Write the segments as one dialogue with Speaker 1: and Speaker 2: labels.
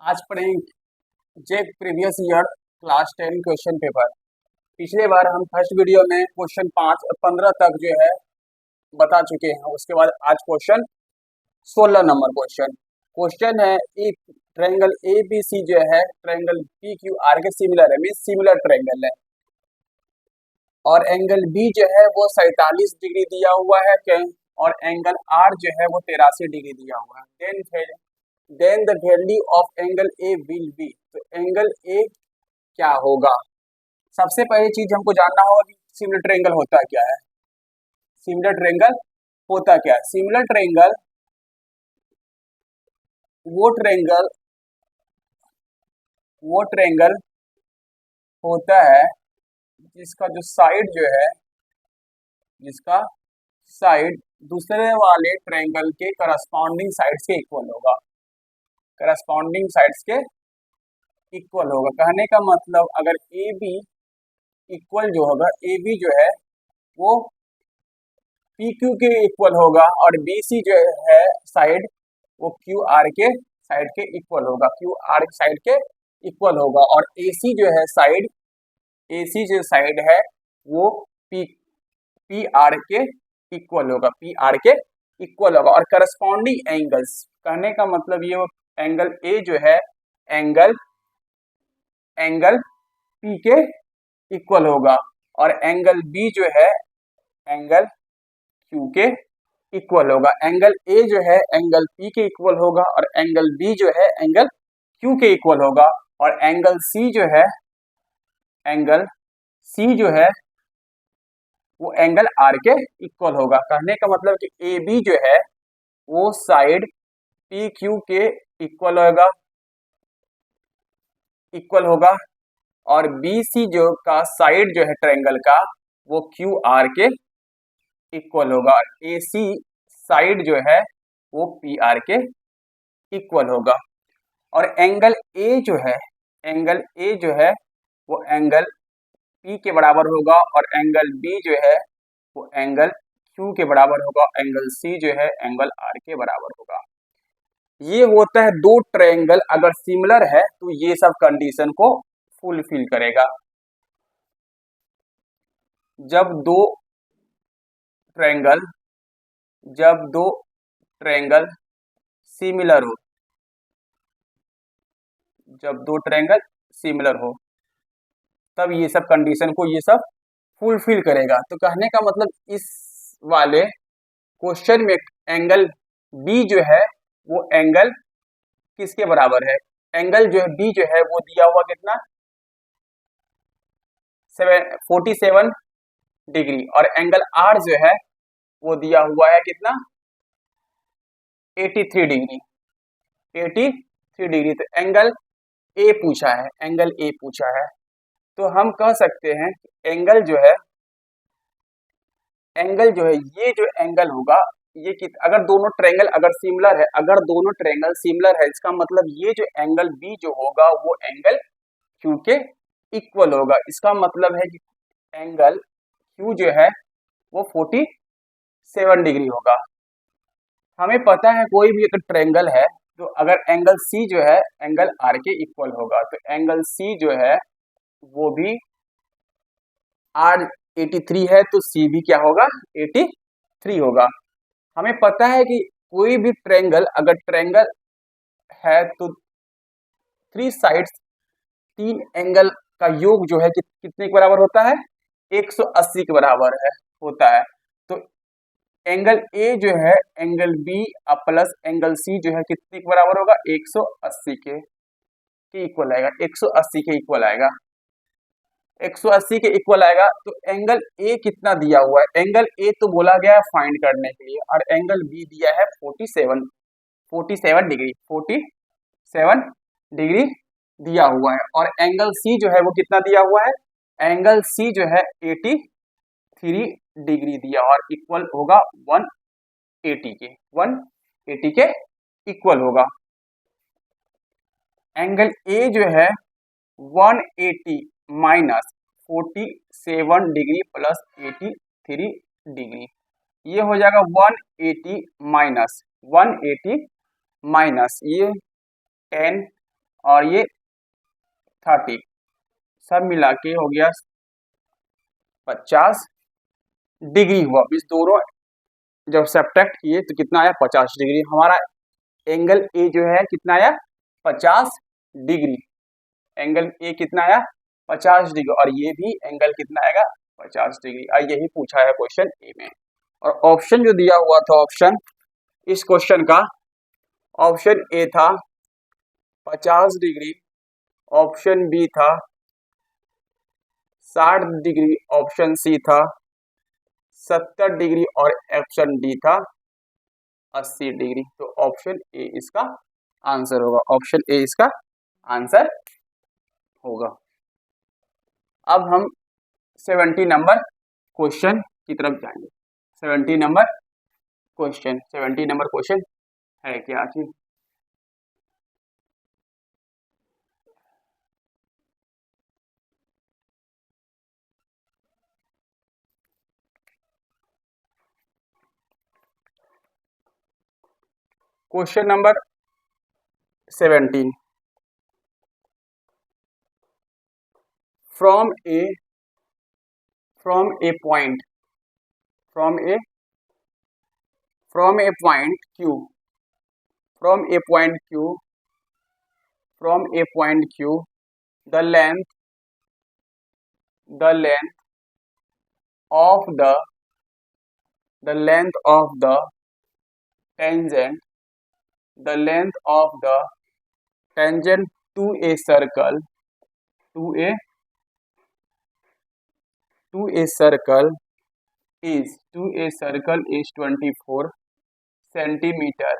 Speaker 1: आज पढ़ेंगे जे previous year class 10 question paper. पिछले बार हम फर्स्ट वीडियो में क्वेश्चन 5 और 15 तक जो है बता चुके हैं। उसके बाद आज क्वेश्चन 16 नंबर क्वेश्चन है एक ट्रायंगल ए बी सी जो है ट्रायंगल पी क्यू आर के सिमिलर है, मीन सिमिलर ट्रायंगल है, और एंगल बी जो है वो 47 डिग्री दिया हुआ है और एंगल आर जो है वो 83 डिग्री दिया हुआ है। Then the value of angle A will be, तो एंगल ए क्या होगा। सबसे पहली चीज हमको जानना होगा कि सिमिलर ट्रायंगल होता क्या है। सिमिलर ट्रायंगल होता क्या है? सिमिलर ट्रायंगल वो ट्रायंगल होता है जिसका जो साइड जो है, जिसका साइड दूसरे वाले ट्रायंगल के करस्पॉन्डिंग साइड्स के इक्वल होगा, करस्पॉन्डिंग साइड्स के इक्वल होगा। कहने का मतलब अगर ए बी इक्वल जो होगा, ए बी जो है वो पी क्यू के इक्वल होगा और बी सी जो है साइड वो क्यू आर के साइड के इक्वल होगा, क्यू आर साइड के इक्वल होगा। और ए सी जो है साइड, ए सी जो साइड है वो पी आर के इक्वल होगा, पी आर के इक्वल होगा। और करस्पॉन्डिंग एंगल्स, कहने का मतलब ये एंगल ए जो है एंगल पी के इक्वल होगा और एंगल बी जो है एंगल क्यू के इक्वल होगा। एंगल ए जो है एंगल पी के इक्वल होगा और एंगल बी जो है एंगल क्यू के इक्वल होगा। और एंगल सी जो है वो एंगल आर के इक्वल होगा। कहने का मतलब कि ए बी जो है वो साइड पी क्यू के इक्वल होगा और बी सी जो का साइड जो है ट्रायंगल का वो क्यू आर के इक्वल होगा और ए सी साइड जो है वो पी आर के इक्वल होगा। और एंगल ए जो है वो एंगल पी के बराबर होगा और एंगल बी जो है वो एंगल क्यू के बराबर होगा, एंगल सी जो है एंगल आर के बराबर होगा। ये होता है दो ट्रायंगल अगर सिमिलर है तो ये सब कंडीशन को फुलफिल करेगा। जब दो ट्रायंगल सिमिलर हो तब ये सब कंडीशन को ये सब फुलफिल करेगा। तो कहने का मतलब इस वाले क्वेश्चन में एंगल बी जो है वो एंगल किसके बराबर है? एंगल जो है बी जो है वो दिया हुआ कितना 47 डिग्री और एंगल आर जो है वो दिया हुआ है कितना 83 डिग्री। तो एंगल ए पूछा है तो हम कह सकते हैं एंगल जो है ये जो एंगल होगा ये अगर दोनों ट्रायंगल सिमिलर है इसका मतलब ये जो एंगल बी जो होगा वो एंगल क्यू के इक्वल होगा। इसका मतलब है कि एंगल क्यू जो है वो 47 डिग्री होगा। हमें पता है कोई भी अगर ट्रायंगल है तो अगर एंगल सी जो है एंगल आर के इक्वल होगा तो एंगल सी जो है वो भी आर 83 है तो सी भी क्या होगा 83 होगा। हमें पता है कि कोई भी ट्रायंगल है तो तीन एंगल का योग जो है कितने के बराबर होता है 180 के बराबर होता है। तो एंगल ए जो है angle B plus angle C जो है कितने के बराबर होगा 180 के इक्वल आएगा, 180 के इक्वल आएगा, 180 के इक्वल आएगा। तो एंगल ए कितना दिया हुआ है? एंगल ए तो बोला गया है फाइंड करने के लिए और एंगल बी दिया है 47 डिग्री दिया हुआ है। और एंगल सी जो है वो कितना दिया हुआ है? एंगल सी जो है 83 डिग्री दिया और इक्वल होगा 180 के इक्वल होगा। एंगल ए जो है 180 माइनस 47 डिग्री प्लस 83 डिग्री, ये हो जाएगा 180 माइनस ये 10 और ये 30, सब मिला के हो गया 50 डिग्री हुआ। इस दोनों जब सब्ट्रैक्ट किए तो कितना आया 50 डिग्री। हमारा एंगल ए जो है कितना आया 50 डिग्री। एंगल ए कितना आया 50 डिग्री और ये भी एंगल कितना आएगा 50 डिग्री। यही पूछा है क्वेश्चन ए में। और ऑप्शन जो दिया हुआ था, ऑप्शन इस क्वेश्चन का ऑप्शन ए था 50 डिग्री, ऑप्शन बी था 60 डिग्री, ऑप्शन सी था 70 डिग्री और ऑप्शन डी था 80 डिग्री। तो ऑप्शन ए इसका आंसर होगा, ऑप्शन ए इसका आंसर होगा। अब हम 70 नंबर क्वेश्चन की तरफ जाएंगे। 70 नंबर क्वेश्चन, 70 नंबर क्वेश्चन है क्या चीज? Question number 17, from a point from a point q from a point q the length of the tangent to a circle is 24 centimeter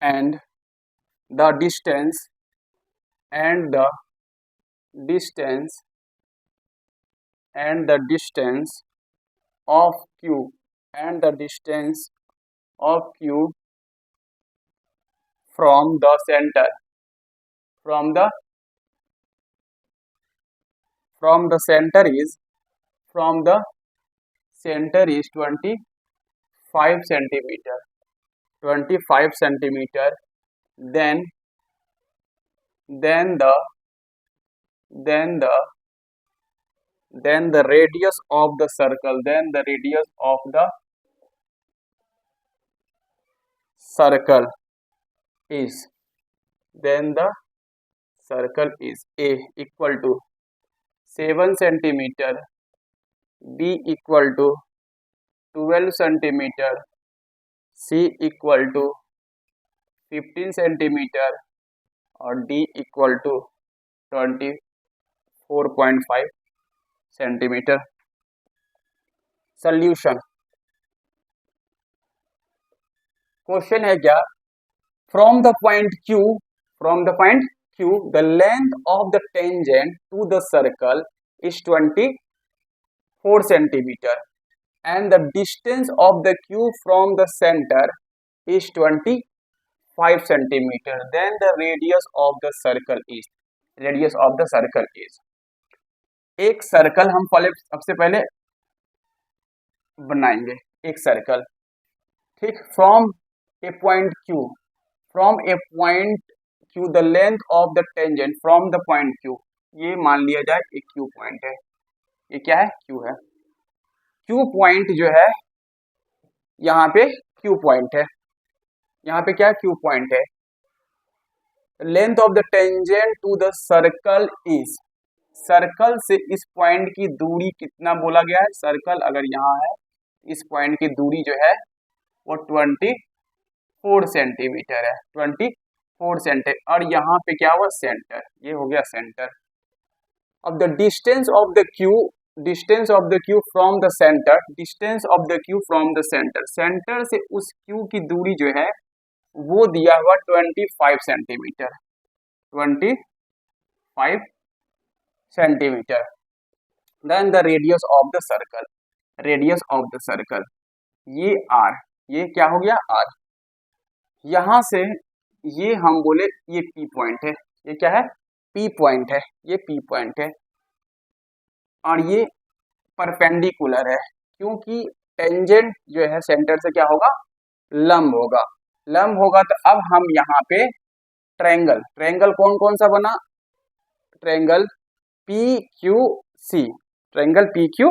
Speaker 1: and the distance of q from the center is 25 centimeter. Then the radius of the circle is A equal to 7 centimeter, B equal to 12 centimeter, C equal to 15 centimeter और D equal to 24.5 centimetre. Solution, question है क्या? From the point Q the length of the tangent to the circle is 24 centimeter and the distance of the Q from the center is 25 centimeter. Then the radius of the circle is एक circle हम सबसे पहले बनाएंगे, एक circle, ठीक। From A point Q the length of the tangent from the point Q, ये मान लिया जाए एक Q पॉइंट है। ये क्या है? Q है। Q पॉइंट जो है यहाँ पे Q पॉइंट है, यहाँ पे क्या है? Q पॉइंट है। Length of the tangent to the circle is, circle से इस पॉइंट की दूरी कितना बोला गया है? सर्कल अगर यहाँ है, इस पॉइंट की दूरी जो है वो 24 सेंटीमीटर है, 24 सेंटीमीटर। और यहाँ पे क्या हुआ? सेंटर, ये हो गया सेंटर। अब the distance of the Q from the centre, centre से उस क्यू की दूरी जो है वो दिया हुआ 25 centimeter, 25 centimeter. Then the radius of the circle, ये आर, ये क्या हो गया? आर। यहां से ये हम बोले ये पी पॉइंट है, ये क्या है? पी पॉइंट है, ये पी पॉइंट है। और ये परपेंडिकुलर है क्योंकि टेंजेंट जो है सेंटर से क्या होगा? लंब होगा। तो अब हम यहाँ पे ट्रायंगल, ट्रायंगल कौन कौन सा बना, triangle P Q C, triangle P Q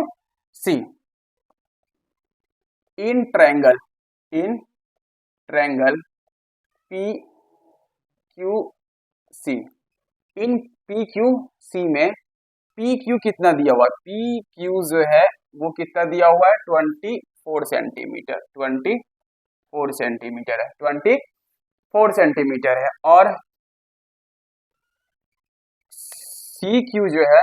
Speaker 1: C. In triangle P Q C, इन पी क्यू सी में पी क्यू कितना दिया हुआ है, पी क्यू जो है वो कितना दिया हुआ है 24 सेंटीमीटर, 24 सेंटीमीटर है, 24 सेंटीमीटर है। और सी क्यू जो है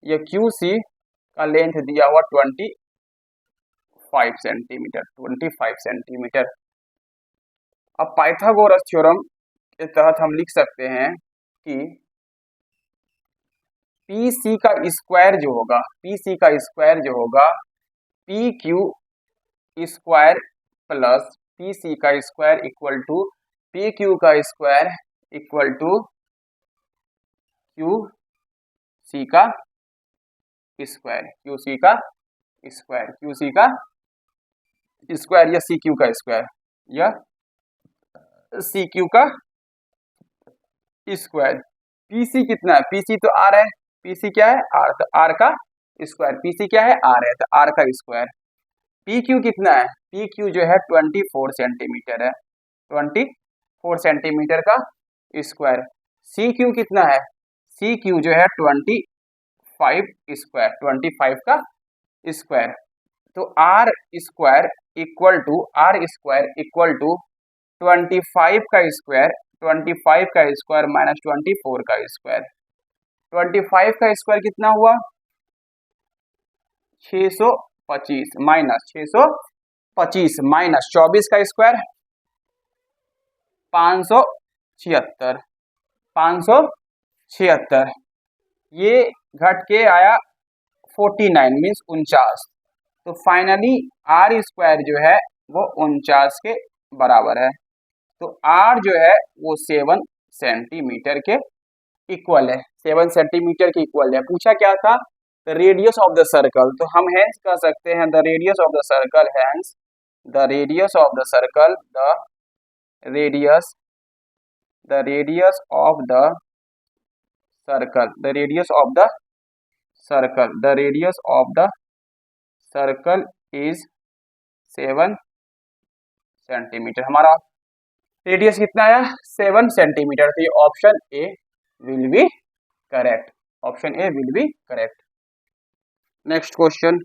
Speaker 1: ये क्यू सी का लेंथ दिया हुआ 25 सेंटीमीटर, 25 सेंटीमीटर। अब पाइथागोरस थ्योरम के तहत हम लिख सकते हैं कि पी सी का स्क्वायर जो होगा, पी सी का स्क्वायर जो होगा P Q square plus P C का square equal to P Q का square equal to Q C का स्क्वायर, क्यू सी का स्क्वायर, क्यू सी का स्क्वायर या सी क्यू का स्क्वायर या सी क्यू का स्क्वायर। पीसी कितना है, पीसी तो आर है, पीसी क्या है आर, तो आर का स्क्वायर, पीसी क्या है आर है, तो आर का स्क्वायर। पी क्यू कितना है, पी क्यू जो है 24 सेंटीमीटर है, 24 सेंटीमीटर का स्क्वायर। सी क्यू कितना है, सी क्यू जो है 25 स्क्वायर, 25 का स्क्वायर। तो आर स्क्वायर इक्वल टू 25 का स्क्वायर, 25 का स्क्वायर माइनस 24 का स्क्वायर। 25 का स्क्वायर कितना हुआ 625 माइनस 625 माइनस 24 का स्क्वायर 576, 576 ये घट के आया 49 मीन्स 49। तो फाइनली आर स्क्वायर जो है वो 49 के बराबर है। तो आर जो है वो 7 सेंटीमीटर के इक्वल है, 7 सेंटीमीटर के इक्वल है। पूछा क्या था, the radius of the circle, तो हम हैंस कह सकते हैं the radius of the circle, hence the radius of the circle, radius of the circle, radius of the circle, radius of the circle is 7 centimeter. हमारा radius कितना है 7 centimeter. तो ये option A will be correct, option A will be correct. Next question,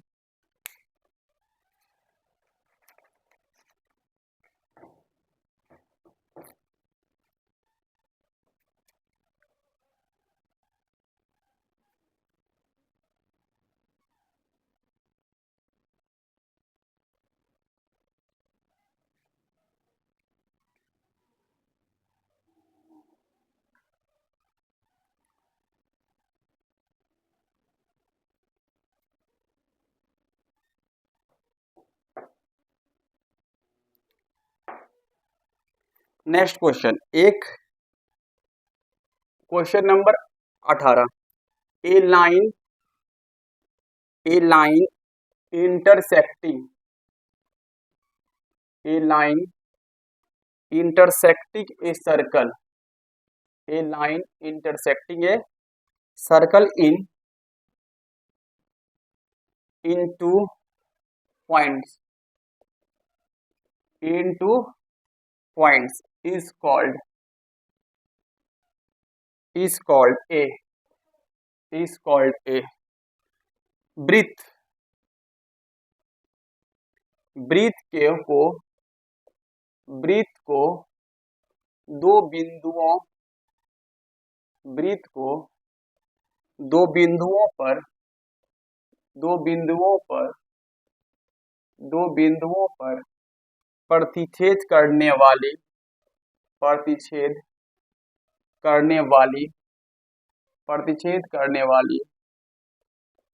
Speaker 1: next question, एक question number 18, a line intersecting, A line intersecting a circle, a line intersecting a circle in two points, into points is called a breath, breath को दो बिंदुओं, breathe को दो बिंदुओं पर प्रतिच्छेद करने वाली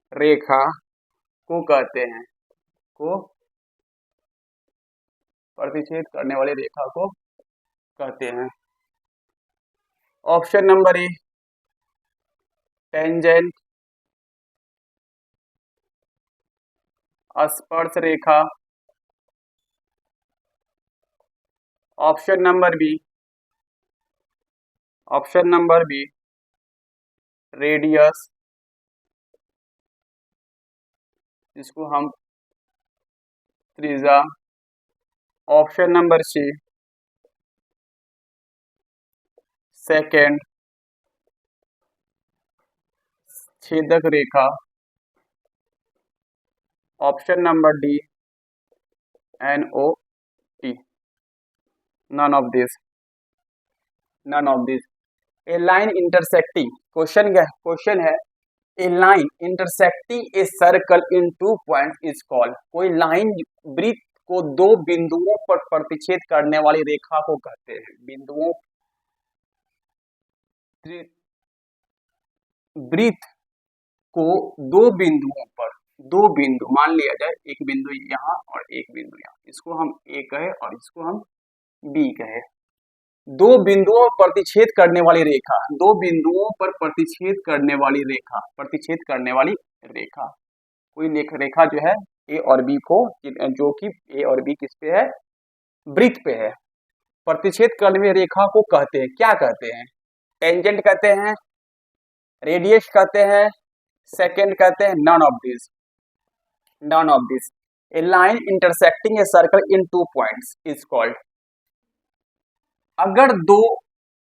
Speaker 1: रेखा को कहते हैं, प्रतिच्छेद करने वाली रेखा को कहते हैं। ऑप्शन नंबर ए टेंजेंट, स्पर्श रेखा। Option number B option number B radius, जिसको हम त्रिज्या। ऑप्शन नंबर सी सेकेंड, छेदक रेखा। Option number D NO T, none of this, none of this. A line intersecting, question है a line intersecting a circle in two point is called. कोई line वृत्त को दो बिंदुओं पर प्रतिच्छेद करने वाली रेखा को कहते हैं। बिंदुओं, वृत्त को दो बिंदुओं पर, दो बिंदु मान लिया जाए, एक बिंदु यहाँ और एक बिंदु यहाँ, इसको हम ए कहे और इसको हम बी कहे। दो बिंदुओं पर प्रतिच्छेद करने वाली रेखा, दो बिंदुओं पर प्रतिच्छेद करने वाली रेखा, प्रतिच्छेद करने वाली रेखा। कोई रेखा जो है ए और बी को, जो कि ए और बी किस पे है, वृत्त पे है, प्रतिच्छेद करने वाली रेखा को कहते हैं, क्या कहते हैं? टेंजेंट कहते हैं, रेडियस कहते हैं, सेकेंड कहते हैं, none of this, none of this. A line intersecting a circle in two points is called. अगर दो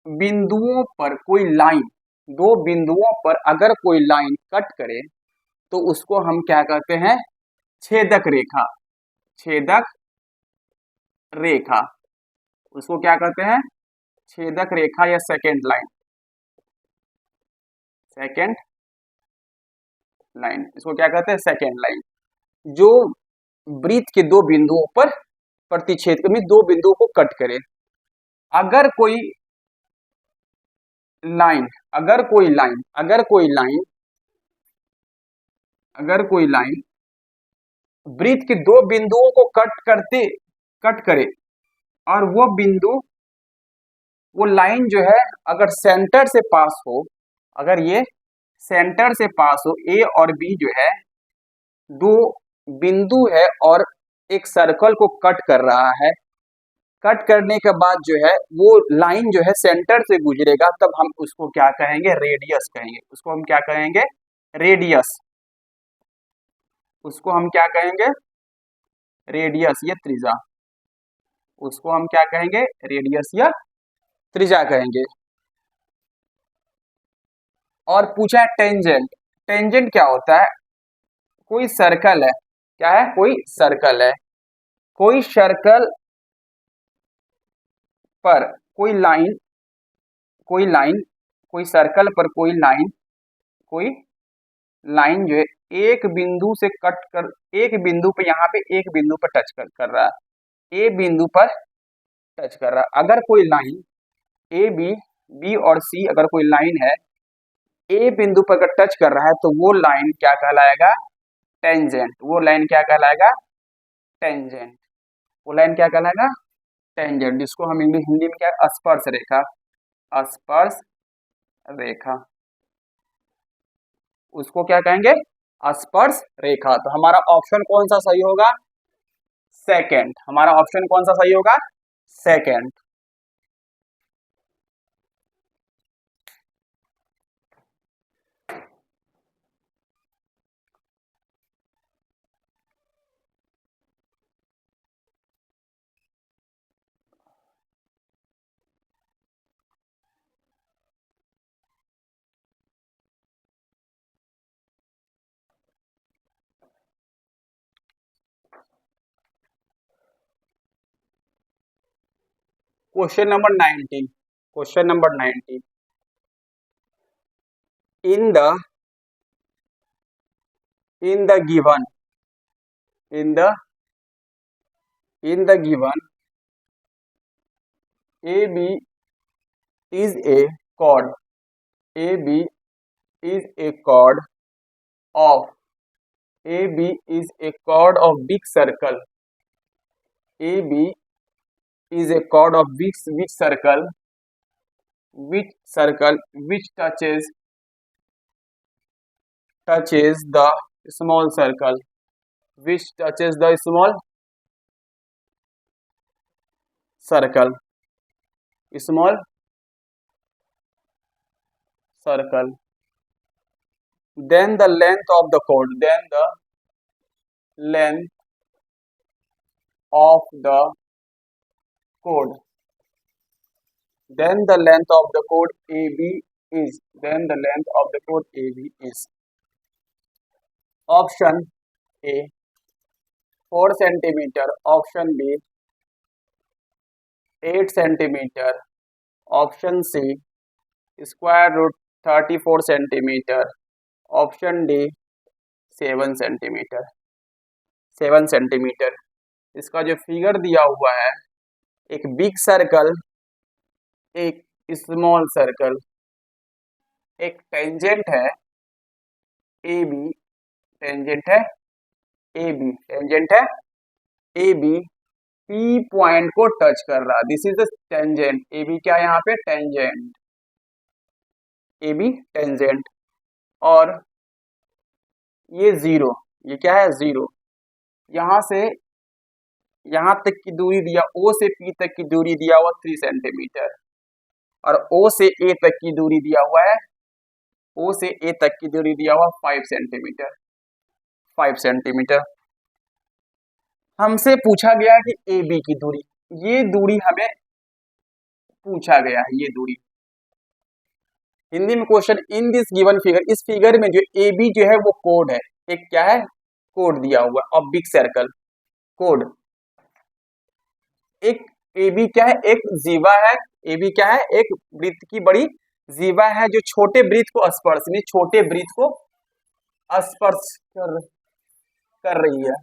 Speaker 1: बिंदुओं पर कोई लाइन, दो बिंदुओं पर अगर कोई लाइन कट करे तो उसको हम क्या कहते हैं? छेदक रेखा, छेदक रेखा, उसको क्या कहते हैं? छेदक रेखा या सेकेंड लाइन, सेकेंड लाइन, इसको क्या कहते हैं? Second line. जो वृत्त के दो बिंदुओं पर प्रतिच्छेद में दो बिंदुओं को कट करे। अगर कोई लाइन, अगर कोई लाइन, अगर कोई लाइन, अगर कोई लाइन वृत्त के दो बिंदुओं को कट करे और वो बिंदु, वो लाइन जो है अगर सेंटर से पास हो, अगर ये सेंटर से पास हो, ए और बी जो है दो बिंदु है और एक सर्कल को कट कर रहा है, कट करने के बाद जो है वो लाइन जो है सेंटर से गुजरेगा, तब हम उसको क्या कहेंगे? रेडियस कहेंगे। उसको हम क्या कहेंगे? रेडियस। उसको हम क्या कहेंगे? रेडियस या त्रिज्या। उसको हम क्या कहेंगे? रेडियस या त्रिज्या कहेंगे। और पूछा है टेंजेंट। टेंजेंट क्या होता है? कोई सर्कल है, क्या है? कोई सर्कल है, कोई सर्कल पर कोई लाइन, कोई लाइन, कोई सर्कल पर कोई लाइन, कोई लाइन जो है एक बिंदु से कट कर, एक बिंदु पे, यहाँ पे एक बिंदु पर टच कर रहा है, ए बिंदु पर टच कर रहा है। अगर कोई लाइन ए बी, बी और सी अगर कोई लाइन है ए बिंदु पर अगर टच कर रहा है तो वो लाइन क्या कहलाएगा? टेंजेंट। वो लाइन क्या कहलाएगा? टेंजेंट। वो लाइन क्या कहलाएगा? टेंजेंट, जिसको हम हिंदी में क्या, स्पर्श रेखा, स्पर्श रेखा, उसको क्या कहेंगे? स्पर्श रेखा। तो हमारा ऑप्शन कौन सा सही होगा? सेकंड। हमारा ऑप्शन कौन सा सही होगा? Secant. Question number 19, question number 19। In the given, in the given A B is a chord, AB is a chord of, AB is a chord of big circle, AB is a chord of which circle, which circle which touches the small circle, which touches the small circle, small circle. Then the length of the chord. Then the length of the chord. Then the length of the chord AB is. Then the length of the chord AB is. Option A 4 centimeter. Option B 8 centimeter. Option C square root 34 centimeter. Option D 7 centimeter. 7 centimeter. इसका जो figure दिया हुआ है, एक big circle, एक small circle, एक tangent है A B, tangent है ए बी, टेंजेंट है ए बी, पी पॉइंट को टच कर रहा. This is the tangent. A B क्या है यहाँ पे? टेंजेंट. A B tangent. और ये जीरो, ये क्या है? जीरो. यहां से यहां तक की दूरी दिया, ओ से पी तक की दूरी दिया हुआ 3 सेंटीमीटर, और ओ से ए तक की दूरी दिया हुआ है, ओ से ए तक की दूरी दिया हुआ 5 सेंटीमीटर. 5 सेंटीमीटर. हमसे पूछा गया कि ए बी की दूरी, ये दूरी हमें पूछा गया है, ये दूरी. हिंदी में question, in this given figure, इस फिगर में जो ए बी जो है वो कोड है. एक क्या है? कोड दिया हुआ ऑफ बिग सर्कल, कोड. एक ए बी क्या है? एक जीवा है. ए बी क्या है? एक वृत्त की बड़ी जीवा है जो छोटे वृत्त को स्पर्श, नहीं छोटे वृत्त को स्पर्श कर रही है.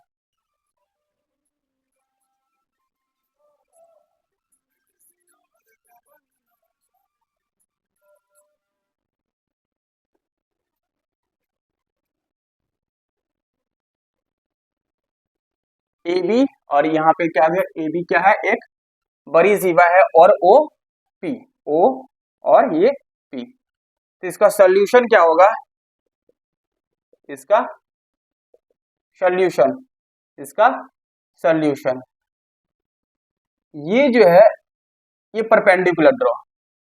Speaker 1: ए बी, और यहाँ पे क्या है? ए बी क्या है? एक बड़ी जीवा है, और ओ पी, ओ और ये पी. तो इसका सॉल्यूशन क्या होगा? इसका सॉल्यूशन, इसका सॉल्यूशन, ये जो है ये परपेंडिकुलर ड्रॉ.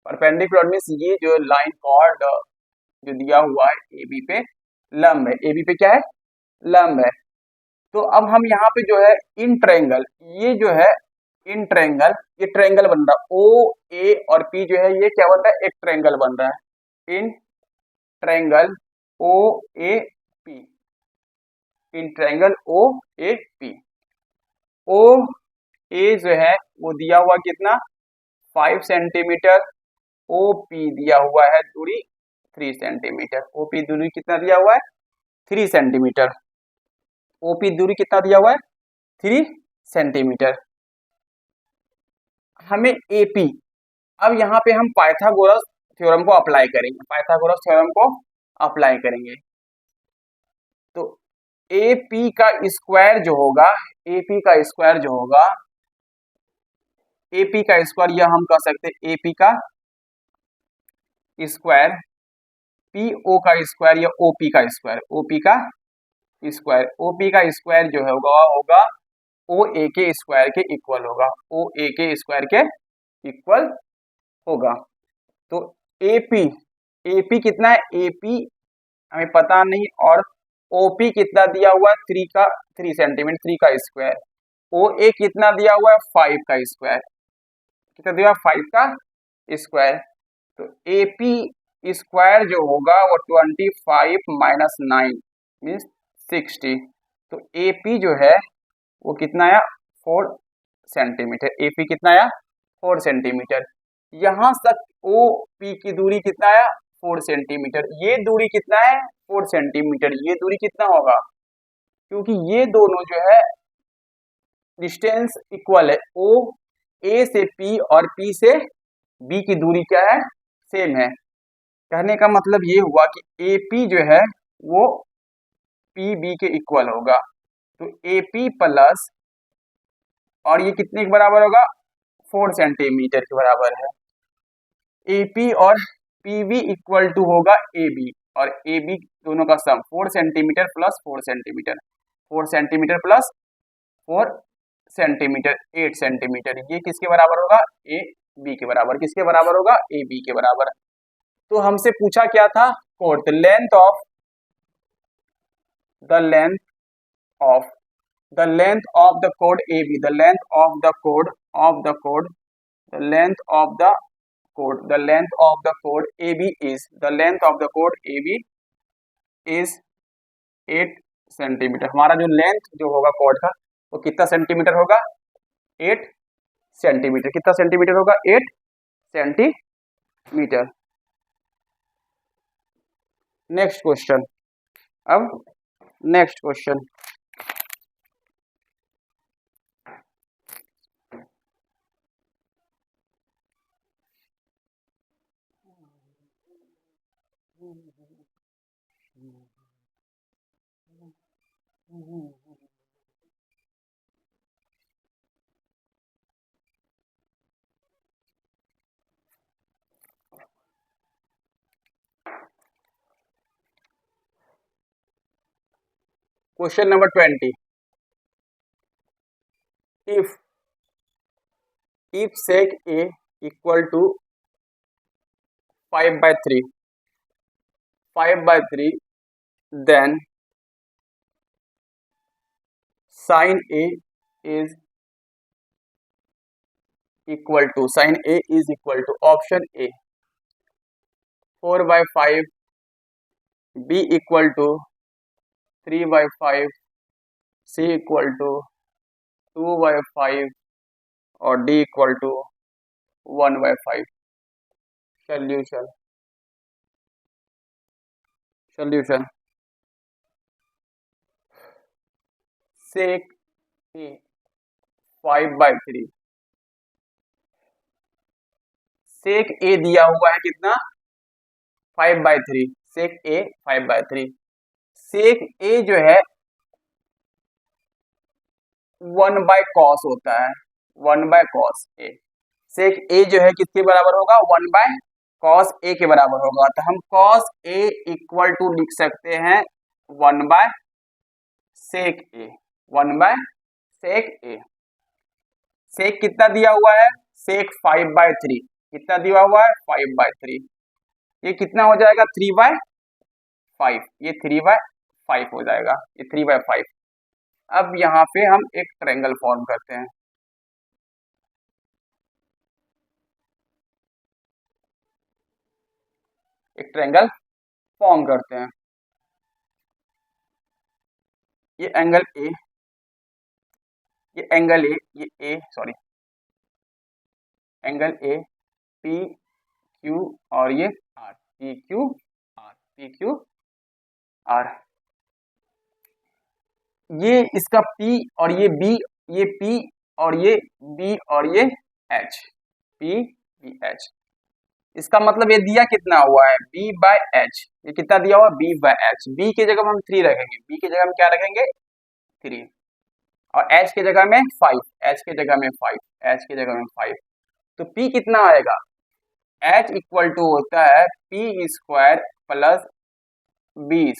Speaker 1: परपेंडिकुलर मीन्स ये जो लाइन कॉर्ड जो दिया हुआ है ए बी पे लंब है. ए बी पे क्या है? लंब है. तो अब हम यहाँ पे जो है इन ट्रायंगल, ये जो है इन ट्रायंगल, ये ट्रायंगल बन रहा है. ओ ए और पी जो है ये क्या बन रहा है? एक ट्रायंगल बन रहा है. In triangle O A P, in triangle O A P. O A जो है वो दिया हुआ कितना? 5 सेंटीमीटर. ओ पी दिया हुआ है दूरी 3 सेंटीमीटर. ओ पी दूरी कितना दिया हुआ है? 3 सेंटीमीटर. ओपी दूरी कितना दिया हुआ है? 3 सेंटीमीटर. हमें एपी, अब यहाँ पे हम पाइथागोरस थ्योरम को अप्लाई करेंगे. पाइथागोरस थ्योरम को अप्लाई करेंगे. तो एपी का स्क्वायर जो होगा, एपी का स्क्वायर जो होगा, एपी का स्क्वायर, यह हम कह सकते हैं एपी का स्क्वायर, पीओ का स्क्वायर या ओपी का स्क्वायर, ओपी का स्क्वायर. ओपी का स्क्वायर जो होगा ओ ए के स्क्वायर के इक्वल होगा. ओ ए के स्क्वायर के इक्वल होगा. तो एपी, एपी कितना है? एपी हमें पता नहीं, और ओपी कितना दिया हुआ है? 3 सेंटीमीटर, 3 का स्क्वायर. ओ ए कितना दिया हुआ है? 5 का स्क्वायर. कितना दिया? 5 का स्क्वायर. तो एपी स्क्वायर जो होगा वो 25 माइनस 9 मीन्स 60. तो एपी जो है वो कितना आया? 4 सेंटीमीटर. एपी कितना आया? 4 सेंटीमीटर. यहां तक ओ पी की दूरी कितना आया? 4 सेंटीमीटर. ये दूरी कितना है? 4 सेंटीमीटर. ये दूरी कितना होगा? क्योंकि ये दोनों जो है डिस्टेंस इक्वल है. ओ ए से पी और पी से बी की दूरी क्या है? सेम है. कहने का मतलब ये हुआ कि एपी जो है वो पी बी के इक्वल होगा. तो एपी प्लस, और ये कितने के बराबर होगा? 4 सेंटीमीटर के बराबर है. एपी और पीबी इक्वल टू होगा ए बी, और ए बी दोनों का सम 4 centimetre plus 4 centimetre, 4 centimetre plus 4 centimetre, 8 centimetre. ये किसके बराबर होगा? ए बी के बराबर. किसके बराबर होगा? ए बी के बराबर. तो हमसे पूछा क्या था, code, the length of the length of the length of the code AB, the length of the code of the code, the length of the code, the length of the code AB is, the length of the code AB is 8 centimetre. हमारा जो length जो होगा code का वो कितना centimetre होगा, 8 centimetre. कितना centimetre होगा, 8 सेंटीमीटर। नेक्स्ट क्वेश्चन, अब next question, question number 20, if sec A equal to 5/3, 5/3, then sin A is equal to, sin A is equal to, option A 4/5, B equal to 3/5, C equal to 2/5 और D equal to 1/5। Solution, solution, sec A 5/3, sec A दिया हुआ है कितना, 5/3, sec A 5/3, sec A जो है 1/cos होता है, 1/cos A, sec A जो है किसके बराबर होगा, 1/cos A के बराबर होगा। तो हम cos A इक्वल टू लिख सकते हैं 1/sec A, 1/sec A। sec कितना दिया हुआ है, sec 5/3, कितना दिया हुआ है, 5/3, ये कितना हो जाएगा, 3/5, ये 3/5 हो जाएगा, ये 3/5। अब यहाँ पे हम एक ट्रायंगल फॉर्म करते हैं, एक ट्रायंगल फॉर्म करते हैं। ये एंगल ए, ये angle A sorry, angle A P Q और ये R, P Q R, P Q R, ये इसका P और ये B, ये P और ये B और ये H, P B H। इसका मतलब ये दिया कितना हुआ है, B/H, ये कितना दिया हुआ, B/H। B की जगह हम 3 रखेंगे, B की जगह हम क्या रखेंगे, 3, और H की जगह में 5, H की जगह में 5, H की जगह में 5। तो P कितना आएगा, H इक्वल टू होता है P² plus B²,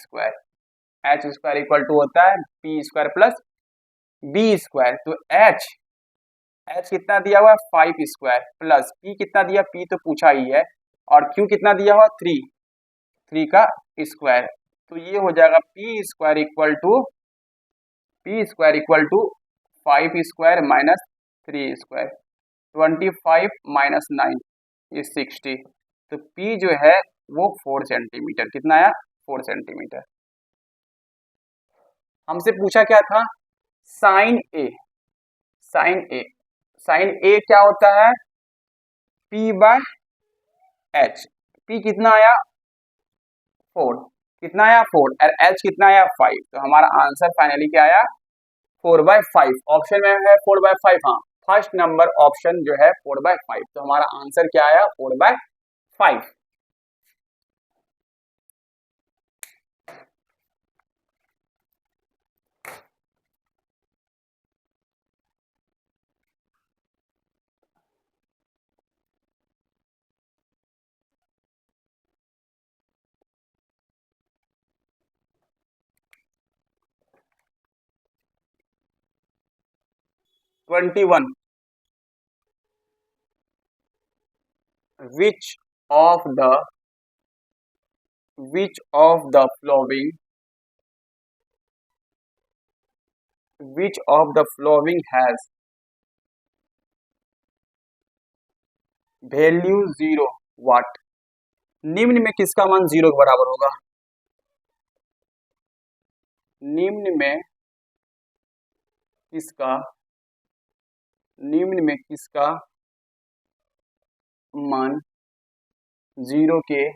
Speaker 1: H² equal to होता है P² प्लस B²। तो H कितना दिया हुआ है, 5² प्लस P कितना दिया, P तो पूछा ही है, और Q कितना दिया हुआ, 3 का स्क्वायर। तो ये हो जाएगा P² equal to 5² minus 3², 25 minus 9, ये 60। तो P जो है वो 4 सेंटीमीटर, कितना आया, 4 सेंटीमीटर। हमसे पूछा क्या था, साइन ए, साइन ए, साइन ए क्या होता है, P/H, P कितना आया, 4, कितना आया, 4, और H कितना आया, 5। तो हमारा आंसर फाइनली क्या आया, 4/5। ऑप्शन में है 4/5, हाँ, फर्स्ट नंबर ऑप्शन जो है 4/5। तो हमारा आंसर क्या आया, 4/5। One, which of the which of the flowing has value 0 वाट। निम्न में किसका मान 0 के बराबर होगा? निम्न में किसका मान 0 के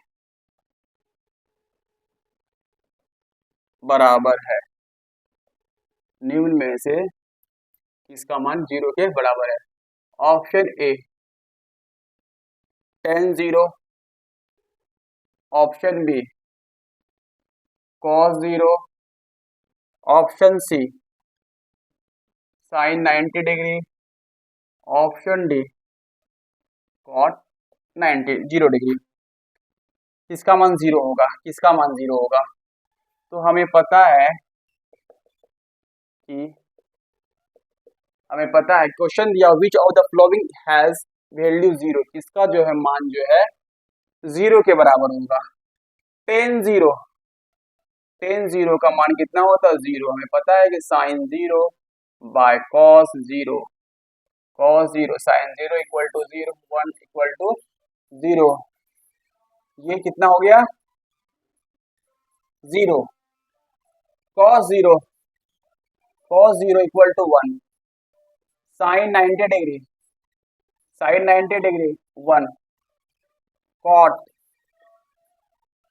Speaker 1: बराबर है? निम्न में से किसका मान 0 के बराबर है? Option A tan 0, option B cos 0, option C sin 90 degree, option D cot 0 degree. किसका मान 0 होगा? तो हमें पता है क्वेश्चन दिया which of the flowing has value 0, किसका जो है मान जो है 0 के बराबर होगा? tan 0 का मान कितना होता है? 0। हमें पता है कि sin 0 by cos 0 sin 0 equal to 0, 1 equal to 0। ये कितना हो गया? 0 cos 0 equal to 1 sin 90 degree 1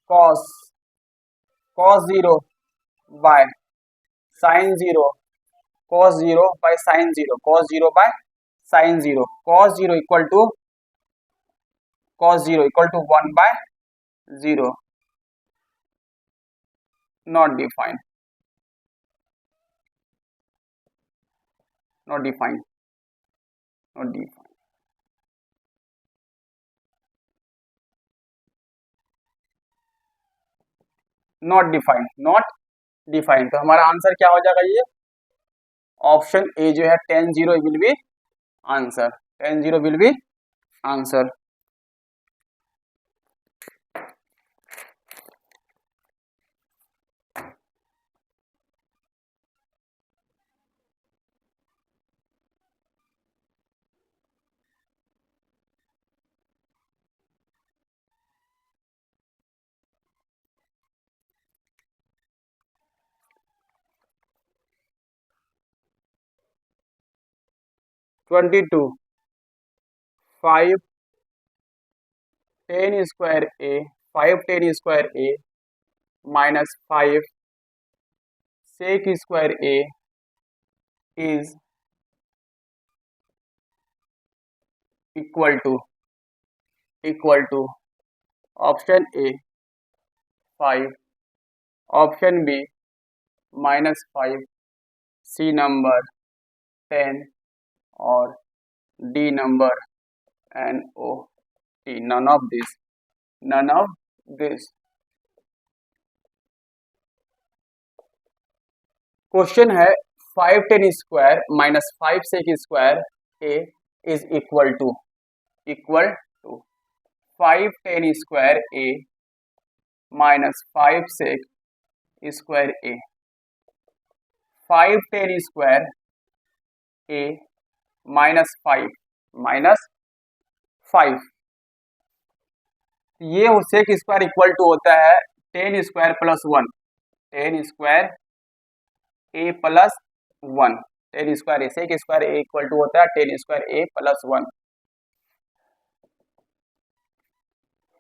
Speaker 1: cos 0 by sin 0 cos 0 by sin 0 cos 0 by sin 0 cos 0 equal to 1 by 0। Not defined तो हमारा आंसर क्या हो जाएगा? ये ऑप्शन ए जो है tan 0 will be answer. 22 5 tan square a minus 5 sec square a is equal to option A 5, option B -5, C number 10 और D number NOT। None of this. Question है 5 tan square minus 5 sec square a is equal to 5 tan square a minus 5 sec square a। 5 tan square a minus 5 ये sec square equal to होता है tan square plus 1, tan square a plus 1, tan square sec square a equal to होता है tan square a plus 1।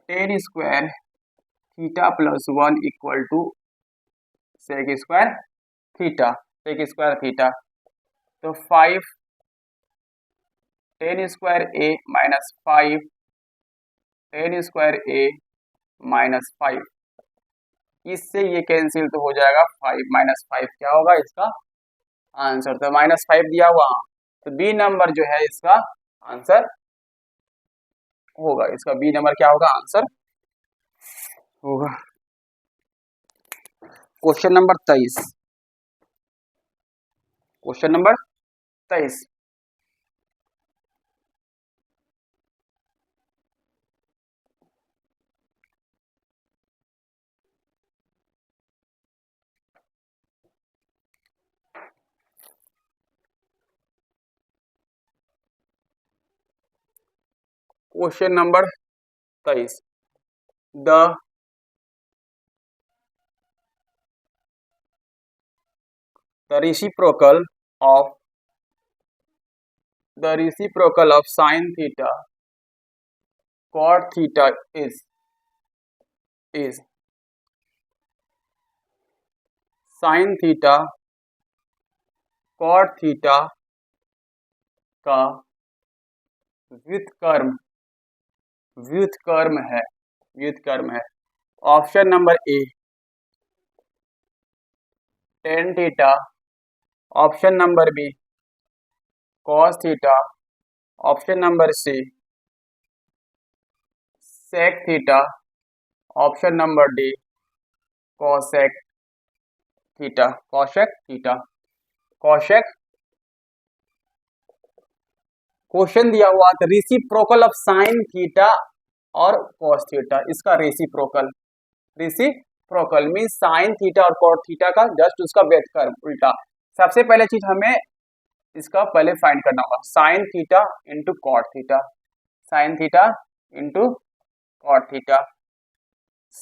Speaker 1: tan square theta plus 1 equal to sec square theta. तो 5 tan square a minus 5 tan square a minus 5, इससे ये cancel तो हो जाएगा। 5 minus 5 क्या होगा इसका आंसर? तो -5 दिया हुआ, तो बी नंबर जो है इसका आंसर होगा। इसका बी नंबर क्या होगा? आंसर होगा। Question number 23। Question number 23, the reciprocal of sin theta cot theta is sin theta cot theta का व्युत्क्रम है। Option number A tan theta, option number B cos theta, option number C sec theta, option number D cosec theta. Question दिया हुआ था reciprocal of sine theta और cos theta, इसका reciprocal mean sine theta और cos theta का just उसका व्युत्क्रम उल्टा। सबसे पहले चीज हमें इसका पहले फाइंड करना होगा sine theta into cot theta, sine theta into cot theta.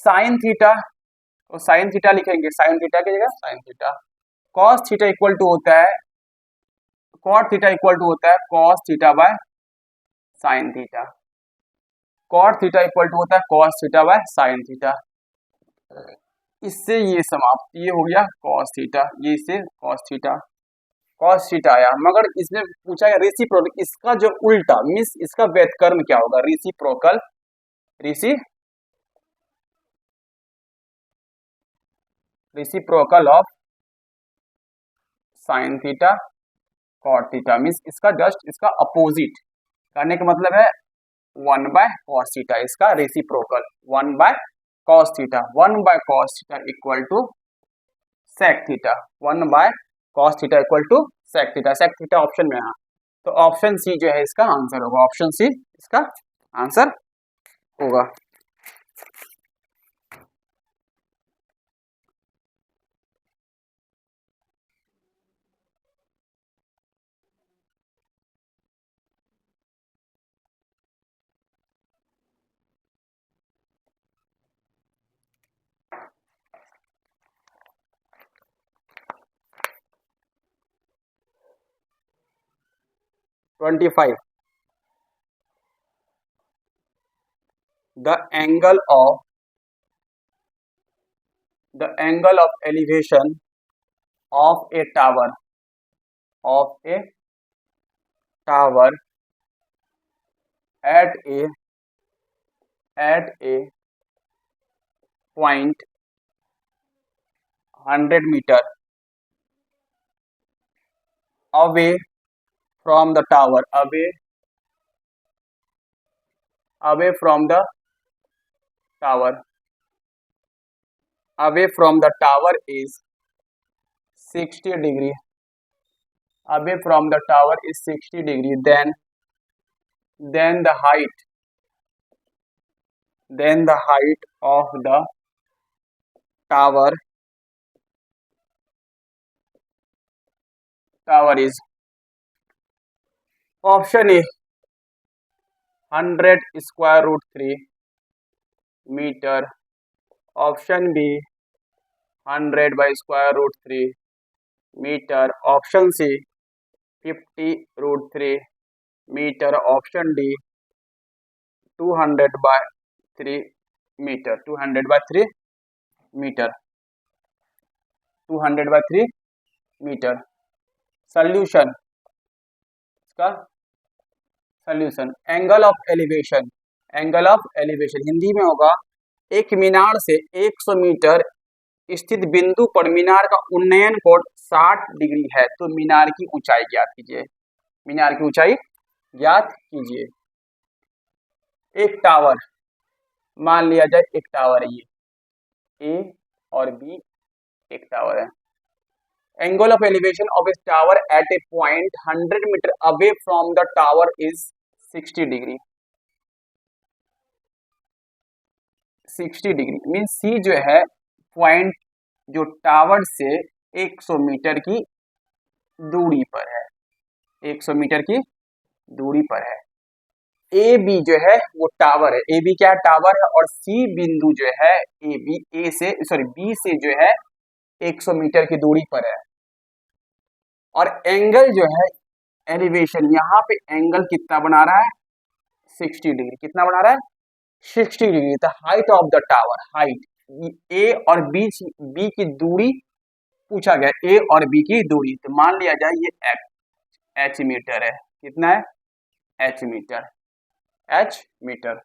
Speaker 1: Sine theta तो साइन थीटा लिखेंगे, साइन थीटा की जगह sine theta. Cos theta equal to होता है कॉट थीटा इक्वल टू होता है cos theta by sine theta. Cot theta equal to होता है cos theta by sine theta. इससे ये समाप्त, ये हो गया कॉस थीटा, ये इससे कॉस थीटा आया। मगर इसने पूछा है रेसिप्रोकल, इसका जो उल्टा मींस इसका व्युत्क्रम क्या होगा, reciprocal of sine theta cot theta means इसका जस्ट इसका अपोजिट करने का मतलब है 1 बाय कॉस थीटा, इसका reciprocal 1 by cos theta. 1 by cos theta equal to sec theta, 1 by cos theta equal to sec theta option में है, तो ऑप्शन सी जो है इसका आंसर होगा, ऑप्शन सी इसका आंसर होगा। (25) The angle of elevation of a tower at a point 100 meter away from the tower is 60 degree, then the height of the tower is option A 100 square root 3 meter, option B 100 by square root 3 meter, option C 50 root 3 meter, option D 200 by 3 meter, 200 by 3 meter। Solution, इसका solution angle of elevation Hindi में होगा एक मीनार से 100 metre स्थित बिंदु पर मीनार का उन्नयन कोण 60 डिग्री है, तो मीनार की ऊंचाई ज्ञात कीजिए। एक टावर मान लिया जाए, एक टावर है, ये ए और बी एक टावर है। Angle of elevation of a tower at a point 100 metre away from the tower is 60 degree. 60 degree mean C जो है पॉइंट जो टावर से 100 मीटर की दूरी पर है, 100 मीटर की दूरी पर है। ए बी जो है वो टावर है, ए बी क्या है, टावर है, और सी बिंदु जो है ए बी, ए से सॉरी बी से जो है 100 मीटर की दूरी पर है। और एंगल जो है एलिवेशन, यहाँ पे एंगल कितना बना रहा है, 60 डिग्री। कितना बना रहा है, 60 degree. The height of the tower, height A और बी की दूरी पूछा गया, ए और बी की दूरी। तो मान लिया जाए ये एच मीटर है। कितना है, H metre, H metre.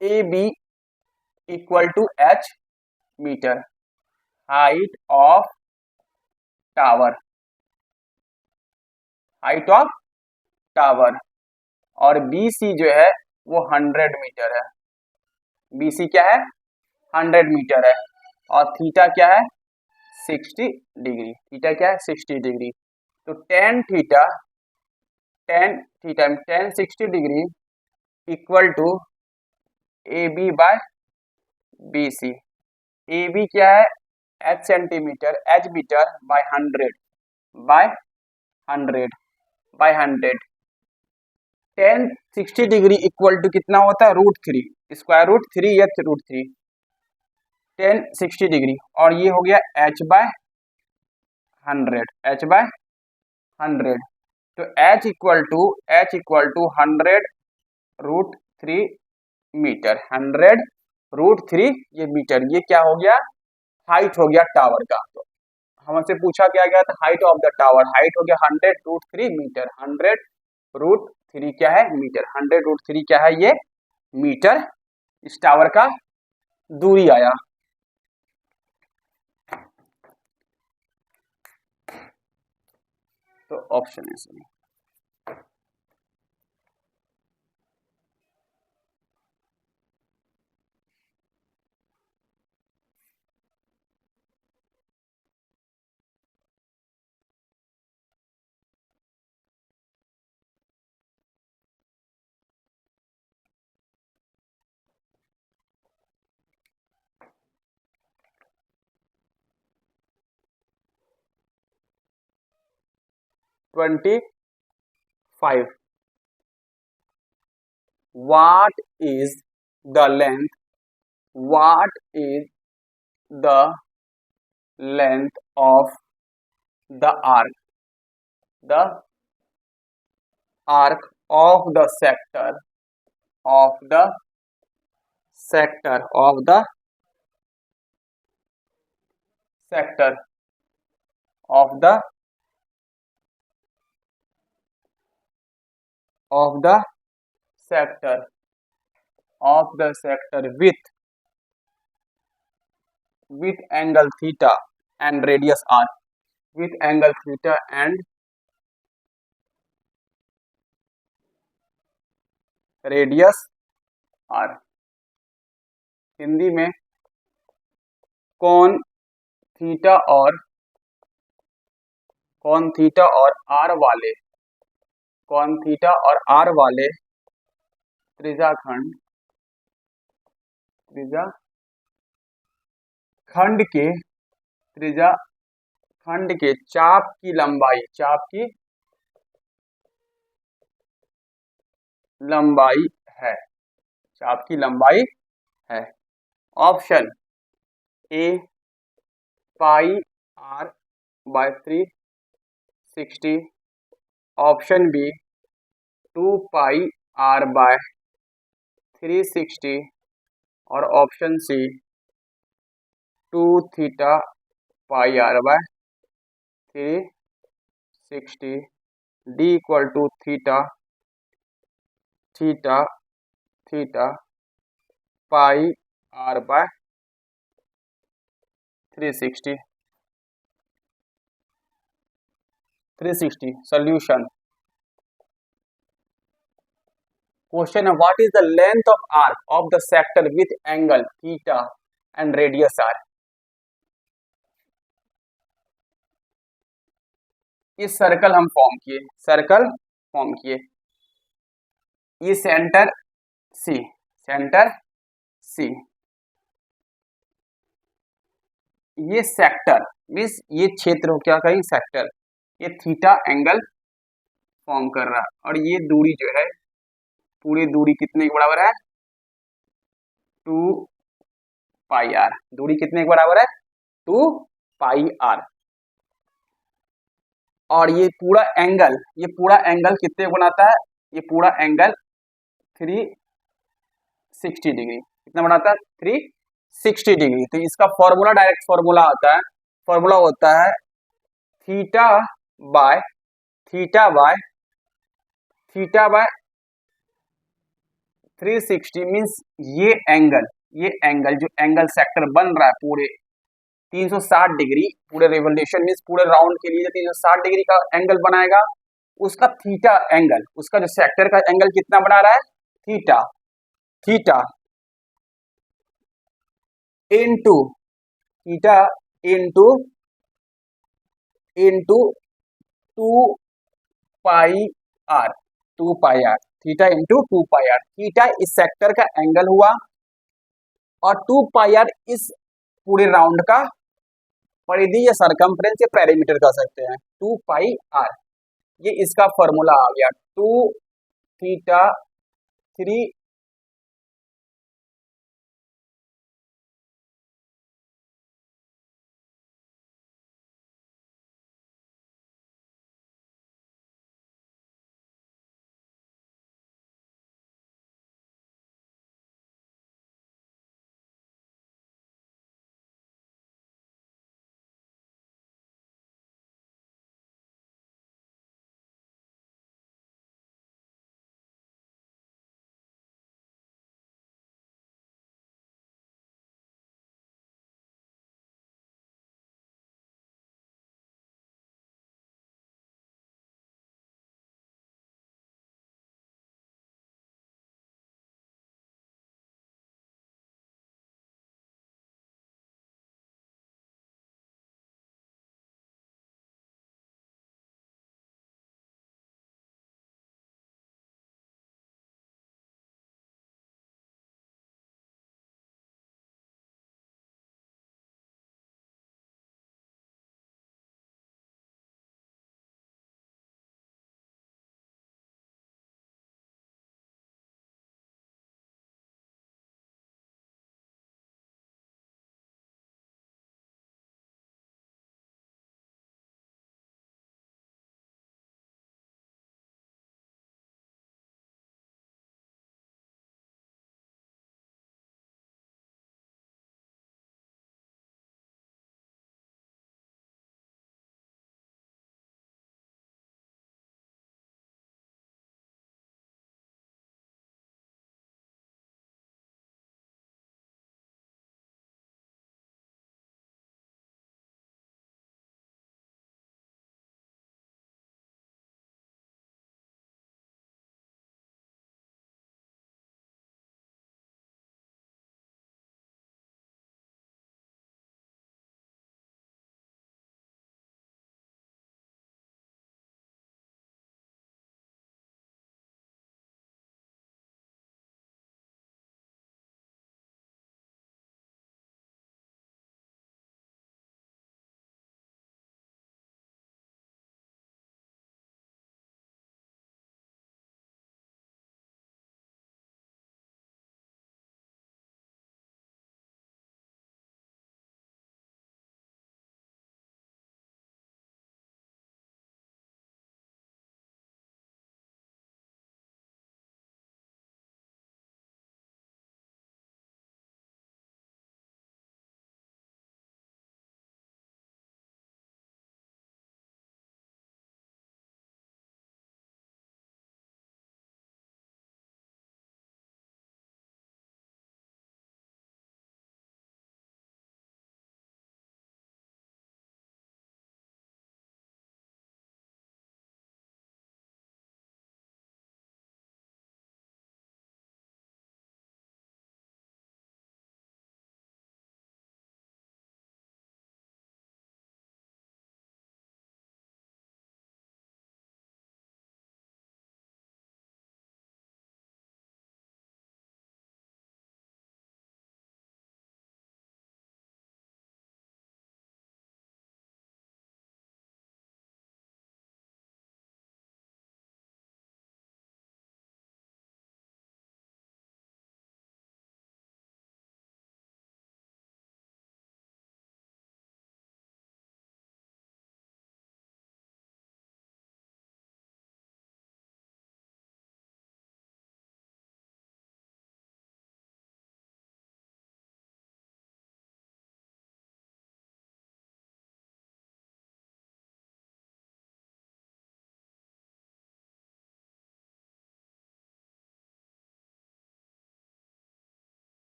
Speaker 1: A B equal to H metre, height of tower, height of tower. और बी सी जो है वो 100 मीटर है। बी सी क्या है, 100 मीटर है। और थीटा क्या है, 60 डिग्री। थीटा क्या है, 60 डिग्री। तो tan 60 degree equal to A B by B C. A B क्या है, H centimetre, H metre by 100 by 100 by 100। Tan 60 degree equal to कितना होता है, √3, स्क्वायर रूट 3 या √3। टेन 60 डिग्री, और ये हो गया एच बाय 100, एच बाय 100। तो एच इक्वल टू 100 √3 मीटर, 100 √3 ये मीटर। ये क्या हो गया, हाइट हो गया टावर का। तो हमसे पूछा क्या गया था, height of the tower, height हो गया 100 √3 मीटर। 100 √3 क्या है, मीटर। 100 √3 क्या है, ये मीटर इस टावर का दूरी आया। तो ऑप्शन है सही। Twenty 5. What is the length? What is the length of the arc? The arc of the sector of the sector of the sector of the of the sector of the sector with angle theta and radius r, with angle theta and radius r। Hindi में कौन theta और are वाले, कौन theta और are वाले त्रिज्याखंड के त्रिज्याखंड के चाप की लंबाई है, चाप की लंबाई है। Option A pi r by 360, option B 2 pi r by 360, और option C 2 theta pi r by 360। D equal to theta pi r by 360। Solution. Question है, what is the length of arc of the sector with angle theta and radius R. इस circle हम form किए, ये centre C, ये sector means ये क्षेत्र हो, क्या कहें, सेक्टर। ये थीटा एंगल फॉर्म कर रहा है। और ये दूरी जो है पूरी दूरी कितने के बराबर है, 2πr। दूरी कितने के बराबर है, 2πr। और ये पूरा एंगल कितने को बनाता है, ये पूरा एंगल 360 डिग्री। कितना बनाता है, 360 डिग्री। तो इसका फॉर्मूला डायरेक्ट फॉर्मूला आता है, फॉर्मूला होता है थीटा बाय 360 मीन्स ये एंगल जो एंगल सेक्टर बन रहा है पूरे 360 डिग्री, पूरे रिवोल्यूशन मीन्स पूरे राउंड के लिए 360 डिग्री का एंगल बनाएगा, उसका थीटा एंगल, उसका जो सेक्टर का एंगल कितना बना रहा है, theta into into 2πr theta into 2πr। Theta इस सेक्टर का एंगल हुआ और 2πr इस पूरे राउंड का परिधि या सरकमफ्रेंस या पेरीमीटर कह सकते हैं, 2πr। ये इसका फॉर्मूला आ गया, 2 थीटा 3